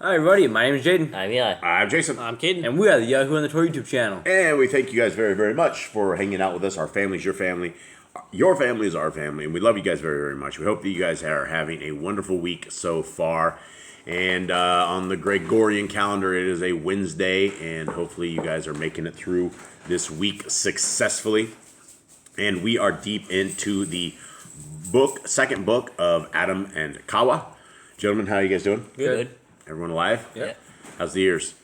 Hi everybody, my name is Jaden. I'm Eli. I'm Jason. I'm Caden. And we are the Yahoo and the Torah YouTube channel. And we thank you guys very, very much for hanging out with us. Our family is your family. Your family is our family. And we love you guys very, very much. We hope that you guys are having a wonderful week so far. And on the Gregorian calendar, it is a Wednesday. And hopefully you guys are making it through this week successfully. And we are deep into the second book of Aḍam and Ḥawwah. Gentlemen, how are you guys doing? Good. Everyone alive? Yeah. How's the ears?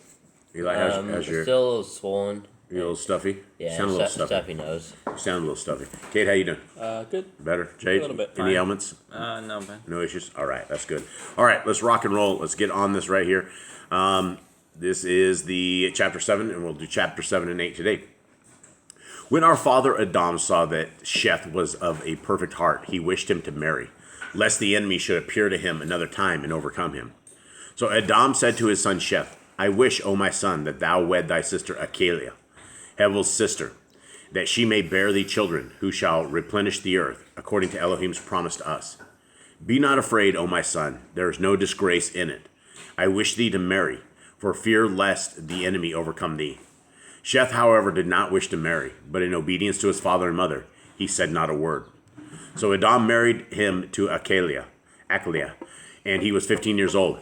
Eli, how's your... Still a little swollen. You a little stuffy? Yeah, Sound a little stuffy. stuffy nose. You sound a little stuffy. Kate, how you doing? Good. Better? Jade? A little bit. Any Fine. ailments? No, man. No issues? All right, that's good. All right, let's rock and roll. Let's get on this right here. This is the chapter 7, and we'll do chapter 7 and 8 today. When our father Aḍam saw that Sheth was of a perfect heart, he wished him to marry, lest the enemy should appear to him another time and overcome him. So Aḍam said to his son Sheth, I wish, O my son, that thou wed thy sister Achalia, Hevel's sister, that she may bear thee children, who shall replenish the earth, according to Elohim's promise to us. Be not afraid, O my son, there is no disgrace in it. I wish thee to marry, for fear lest the enemy overcome thee. Sheth, however, did not wish to marry, but in obedience to his father and mother, he said not a word. So Aḍam married him to Achalia, and he was 15 years old.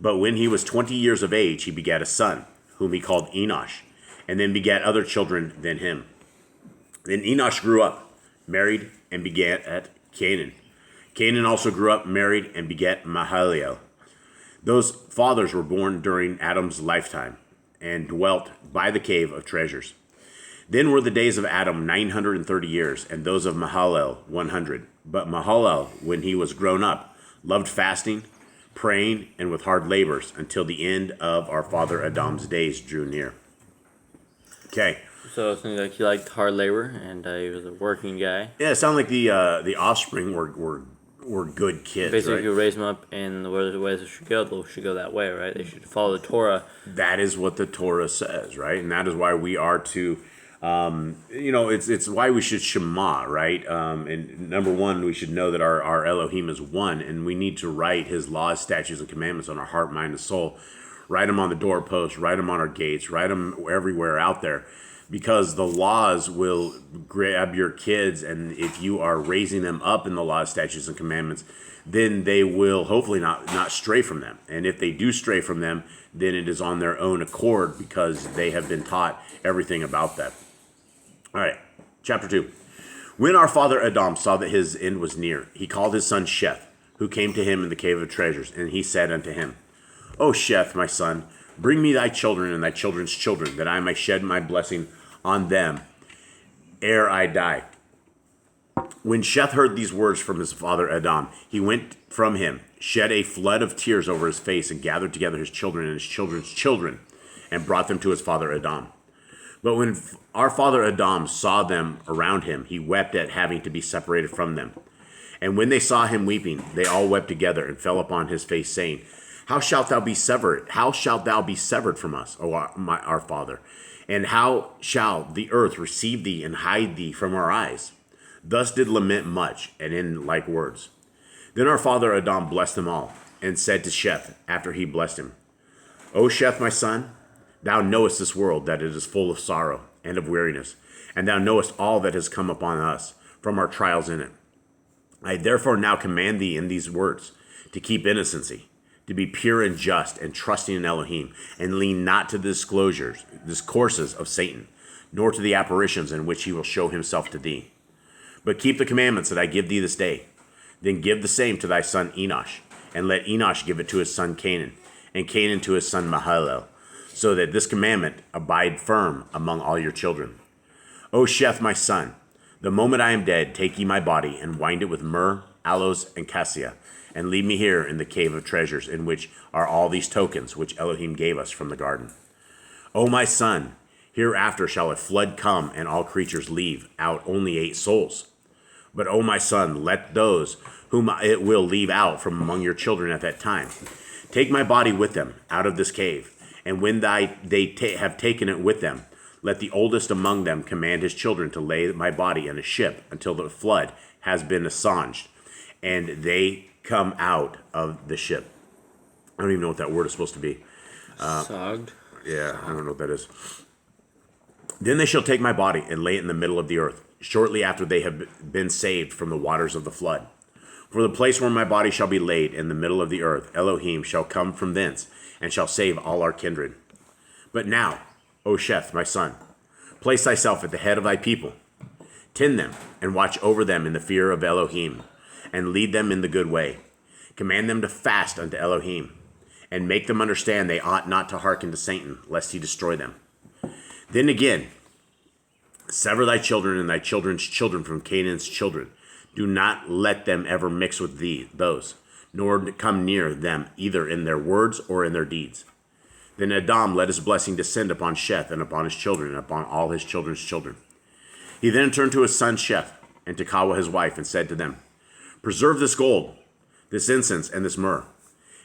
But when he was 20 years of age, he begat a son, whom he called Enosh, and then begat other children than him. Then Enosh grew up, married, and begat at Canaan. Canaan also grew up, married, and begat Mahalalel. Those fathers were born during Aḍam's lifetime, and dwelt by the cave of treasures. Then were the days of Aḍam 930 years, and those of Mahalalel 100. But Mahalalel, when he was grown up, loved fasting, praying, and with hard labors, until the end of our father Aḍam's days drew near. Okay. So it seems like he liked hard labor, and he was a working guy. Yeah, it sounded like the offspring were good kids, Basically, right? if you raise them up in the way they should go that way, right? They should follow the Torah. That is what the Torah says, right? And that is why we are to, it's why we should Shema, right? And number one, we should know that our Elohim is one, and we need to write his laws, statutes, and commandments on our heart, mind, and soul. Write them on the doorposts, write them on our gates, write them everywhere out there. Because the laws will grab your kids, and if you are raising them up in the laws, statutes, and commandments, then they will hopefully not stray from them. And if they do stray from them, then it is on their own accord because they have been taught everything about that. All right, chapter 2. When our father Aḍam saw that his end was near, he called his son Sheth, who came to him in the cave of treasures, and he said unto him, O Sheth, my son, bring me thy children and thy children's children, that I may shed my blessing on them ere I die. When Sheth heard these words from his father Aḍam, he went from him, shed a flood of tears over his face, and gathered together his children and his children's children, and brought them to his father Aḍam. But when our father Aḍam saw them around him, he wept at having to be separated from them. And when they saw him weeping, they all wept together and fell upon his face, saying, How shalt thou be severed? How shalt thou be severed from us, O our father? And how shall the earth receive thee and hide thee from our eyes? Thus did lament much, and in like words. Then our father Aḍam blessed them all, and said to Sheth, after he blessed him, O Sheth, my son, thou knowest this world, that it is full of sorrow and of weariness, and thou knowest all that has come upon us from our trials in it. I therefore now command thee in these words, to keep innocency, to be pure and just, and trusting in Elohim, and lean not to the discourses of Satan, nor to the apparitions in which he will show himself to thee. But keep the commandments that I give thee this day. Then give the same to thy son Enosh, and let Enosh give it to his son Canaan, and Canaan to his son Mahalalel, so that this commandment abide firm among all your children. O Sheth, my son, the moment I am dead, take ye my body, and wind it with myrrh, aloes, and cassia, and leave me here in the cave of treasures, in which are all these tokens which Elohim gave us from the garden. O my son, hereafter shall a flood come, and all creatures leave out only 8 souls. But O my son, let those whom it will leave out from among your children at that time take my body with them out of this cave, and when they have taken it with them, let the oldest among them command his children to lay my body in a ship until the flood has been assuaged, and they come out of the ship. I don't even know what that word is supposed to be. Sogged. Yeah, I don't know what that is. Then they shall take my body and lay it in the middle of the earth, shortly after they have been saved from the waters of the flood. For the place where my body shall be laid in the middle of the earth, Elohim shall come from thence, and shall save all our kindred. But now, O Sheth, my son, place thyself at the head of thy people. Tend them, and watch over them in the fear of Elohim, and lead them in the good way. Command them to fast unto Elohim, and make them understand they ought not to hearken to Satan, lest he destroy them. Then again, sever thy children and thy children's children from Canaan's children. Do not let them ever mix with those, nor come near them either in their words or in their deeds. Then Aḍam let his blessing descend upon Sheth and upon his children and upon all his children's children. He then turned to his son Sheth and to Ḥawwah his wife and said to them, Preserve this gold, this incense, and this myrrh,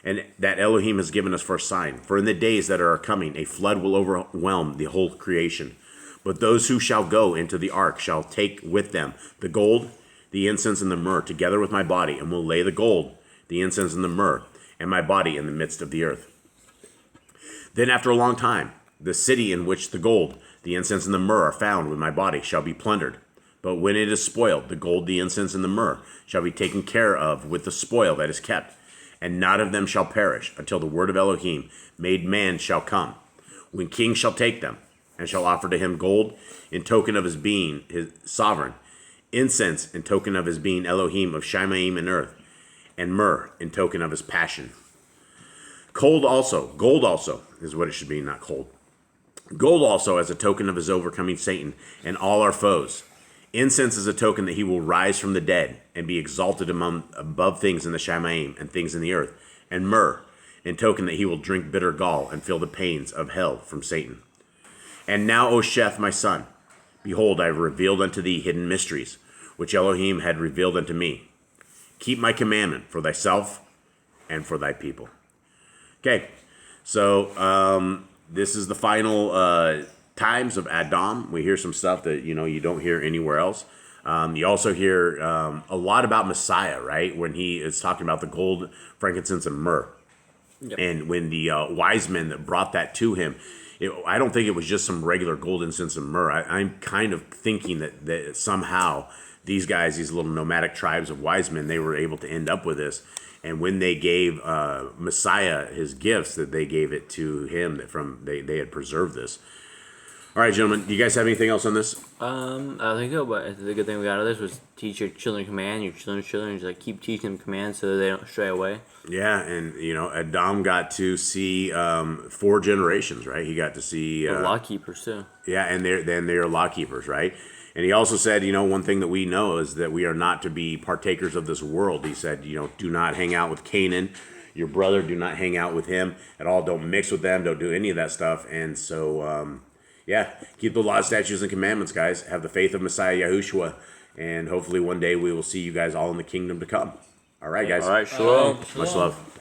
and that Elohim has given us for a sign. For in the days that are coming, a flood will overwhelm the whole creation. But those who shall go into the ark shall take with them the gold, the incense, and the myrrh, together with my body, and will lay the gold, the incense, and the myrrh, and my body in the midst of the earth. Then after a long time, the city in which the gold, the incense, and the myrrh are found with my body shall be plundered. But when it is spoiled, the gold, the incense, and the myrrh shall be taken care of with the spoil that is kept, and not of them shall perish, until the word of Elohim, made man, shall come, when kings shall take them, and shall offer to him gold in token of his being his sovereign, incense in token of his being Elohim of Shemaim and earth, and myrrh in token of his passion. Gold also is what it should be, not cold. Gold also as a token of his overcoming Satan and all our foes. Incense is a token that he will rise from the dead and be exalted above things in the Shemaim and things in the earth, and myrrh in token that he will drink bitter gall and feel the pains of hell from Satan. And now, O Sheth, my son, behold, I have revealed unto thee hidden mysteries, which Elohim had revealed unto me. Keep my commandment for thyself and for thy people. Okay, so this is the final times of Aḍam. We hear some stuff that you don't hear anywhere else. You also hear a lot about Messiah, right? When he is talking about the gold, frankincense, and myrrh. Yep. And when the wise men that brought that to him, I don't think it was just some regular gold, incense, and myrrh. I'm kind of thinking that somehow these guys, these little nomadic tribes of wise men, they were able to end up with this. And when they gave Messiah his gifts, that they gave it to him, they had preserved this. All right, gentlemen, do you guys have anything else on this? I don't think so, but the good thing we got out of this was teach your children command, your children's children, just keep teaching them commands so that they don't stray away. Yeah, and Aḍam got to see 4 generations, right? He got to see law keepers too. Yeah, and they're law keepers, right? And he also said, one thing that we know is that we are not to be partakers of this world. He said, do not hang out with Canaan, your brother. Do not hang out with him at all. Don't mix with them. Don't do any of that stuff. And so, keep the laws, statutes, and commandments, guys. Have the faith of Messiah Yahushua. And hopefully one day we will see you guys all in the kingdom to come. All right, guys. All right, shalom. Much love.